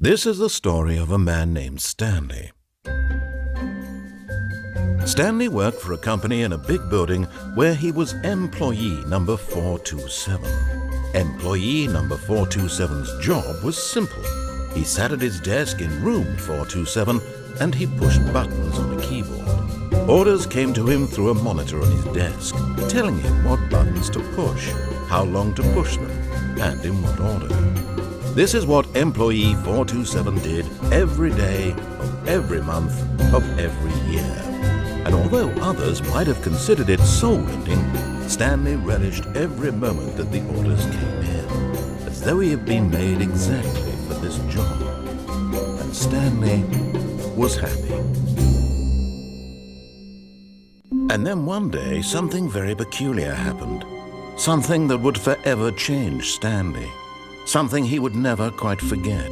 This is the story of a man named Stanley. Stanley worked for a company in a big building where he was employee number 427. Employee number 427's job was simple. He sat at his desk in room 427 and he pushed buttons on the keyboard. Orders came to him through a monitor on his desk, telling him what buttons to push, how long to push them, and in what order. This is what employee 427 did every day of every month of every year. And although others might have considered it soul-ending, Stanley relished every moment that the orders came in, as though he had been made exactly for this job. And Stanley was happy. And then one day, something very peculiar happened. Something that would forever change Stanley. Something he would never quite forget.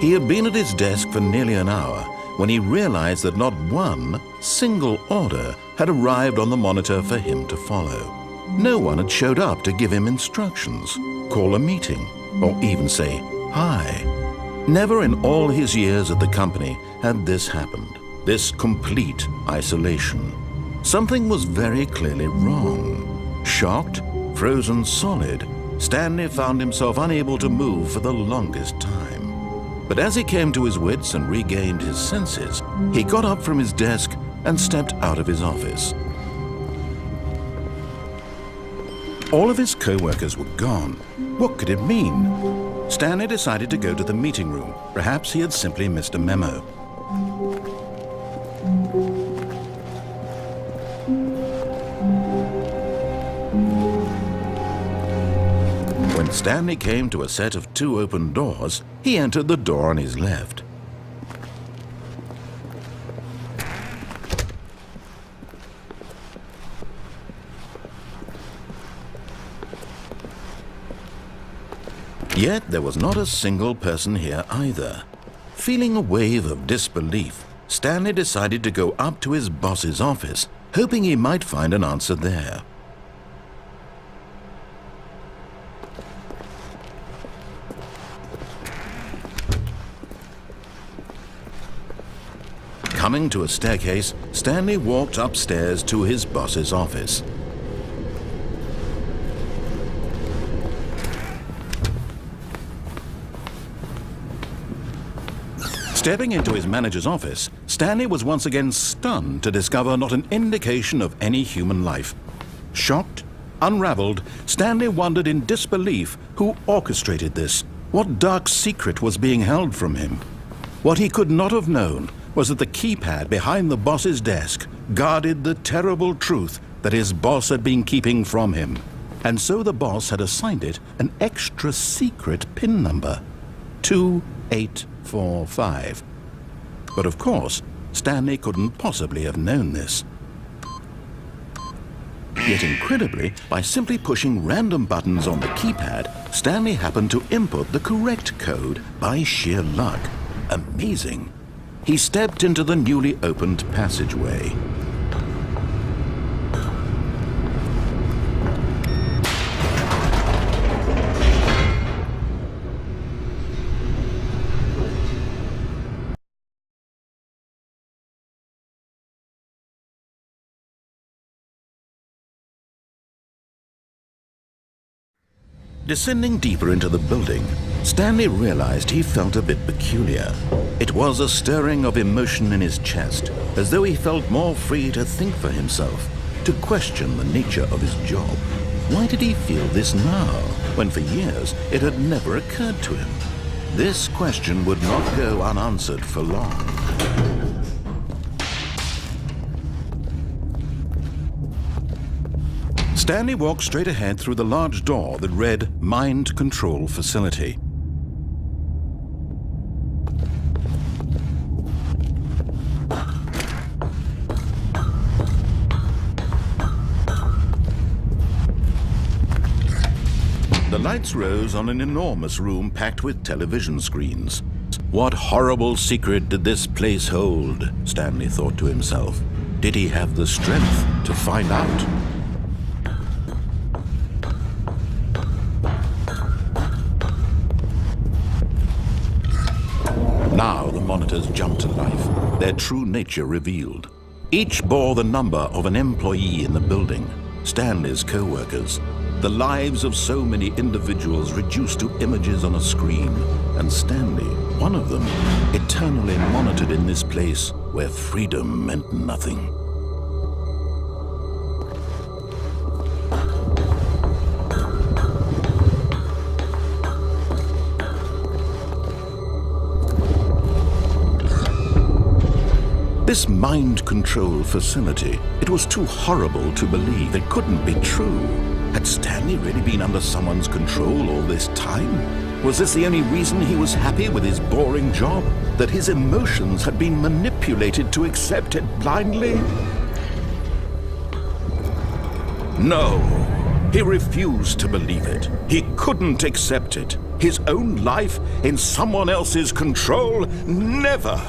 He had been at his desk for nearly an hour when he realized that not one single order had arrived on the monitor for him to follow. No one had showed up to give him instructions, call a meeting, or even say hi. Never in all his years at the company had this happened, this complete isolation. Something was very clearly wrong. Shocked, frozen solid, Stanley found himself unable to move for the longest time. But as he came to his wits and regained his senses, he got up from his desk and stepped out of his office. All of his co-workers were gone. What could it mean? Stanley decided to go to the meeting room. Perhaps he had simply missed a memo. When Stanley came to a set of 2 open doors, he entered the door on his left. Yet there was not a single person here either. Feeling a wave of disbelief, Stanley decided to go up to his boss's office, hoping he might find an answer there. Coming to a staircase, Stanley walked upstairs to his boss's office. Stepping into his manager's office, Stanley was once again stunned to discover not an indication of any human life. Shocked, unraveled, Stanley wondered in disbelief who orchestrated this, what dark secret was being held from him. What he could not have known was that the keypad behind the boss's desk guarded the terrible truth that his boss had been keeping from him. And so the boss had assigned it an extra secret PIN number, 2845. But of course, Stanley couldn't possibly have known this. Yet incredibly, by simply pushing random buttons on the keypad, Stanley happened to input the correct code by sheer luck. Amazing. He stepped into the newly opened passageway. Descending deeper into the building, Stanley realized he felt a bit peculiar. It was a stirring of emotion in his chest, as though he felt more free to think for himself, to question the nature of his job. Why did he feel this now, when for years it had never occurred to him? This question would not go unanswered for long. Stanley walked straight ahead through the large door that read Mind Control Facility. The lights rose on an enormous room packed with television screens. What horrible secret did this place hold? Stanley thought to himself. Did he have the strength to find out? Now the monitors jumped to life, their true nature revealed. Each bore the number of an employee in the building, Stanley's co-workers, the lives of so many individuals reduced to images on a screen, and Stanley, one of them, eternally monitored in this place where freedom meant nothing. This mind control facility, it was too horrible to believe. It couldn't be true. Had Stanley really been under someone's control all this time? Was this the only reason he was happy with his boring job? That his emotions had been manipulated to accept it blindly? No, he refused to believe it. He couldn't accept it. His own life in someone else's control? Never!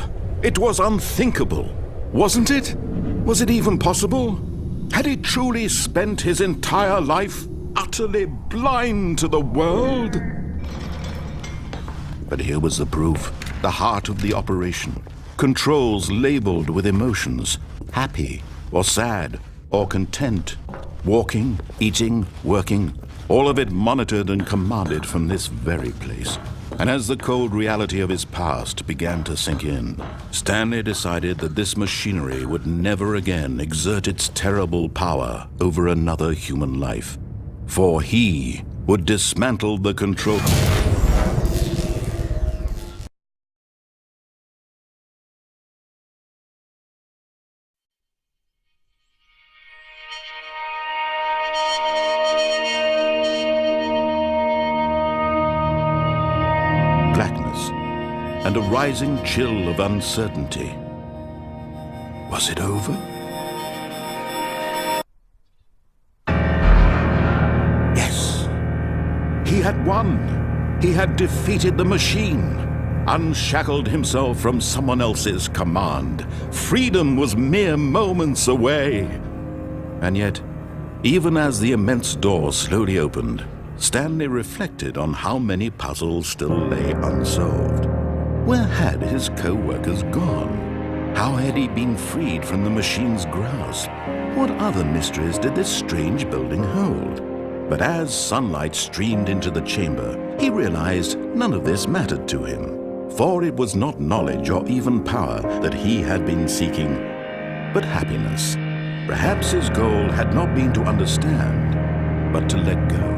It was unthinkable, wasn't it? Was it even possible? Had he truly spent his entire life utterly blind to the world? But here was the proof, the heart of the operation. Controls labeled with emotions, happy or sad or content, walking, eating, working, all of it monitored and commanded from this very place. And as the cold reality of his past began to sink in, Stanley decided that this machinery would never again exert its terrible power over another human life. For he would dismantle the control. Blackness and a rising chill of uncertainty. Was it over? Yes. He had won. He had defeated the machine, unshackled himself from someone else's command. Freedom was mere moments away. And yet, even as the immense door slowly opened, Stanley reflected on how many puzzles still lay unsolved. Where had his co-workers gone? How had he been freed from the machine's grasp? What other mysteries did this strange building hold? But as sunlight streamed into the chamber, he realized none of this mattered to him. For it was not knowledge or even power that he had been seeking, but happiness. Perhaps his goal had not been to understand, but to let go.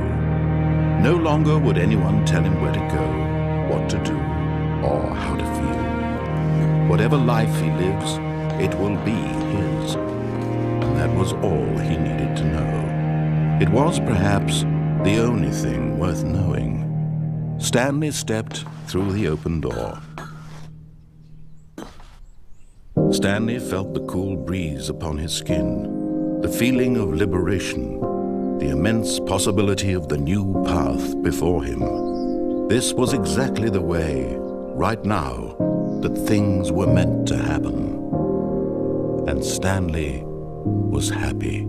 No longer would anyone tell him where to go, what to do, or how to feel. Whatever life he lives, it will be his. And that was all he needed to know. It was perhaps the only thing worth knowing. Stanley stepped through the open door. Stanley felt the cool breeze upon his skin, the feeling of liberation, the immense possibility of the new path before him. This was exactly the way, right now, that things were meant to happen. And Stanley was happy.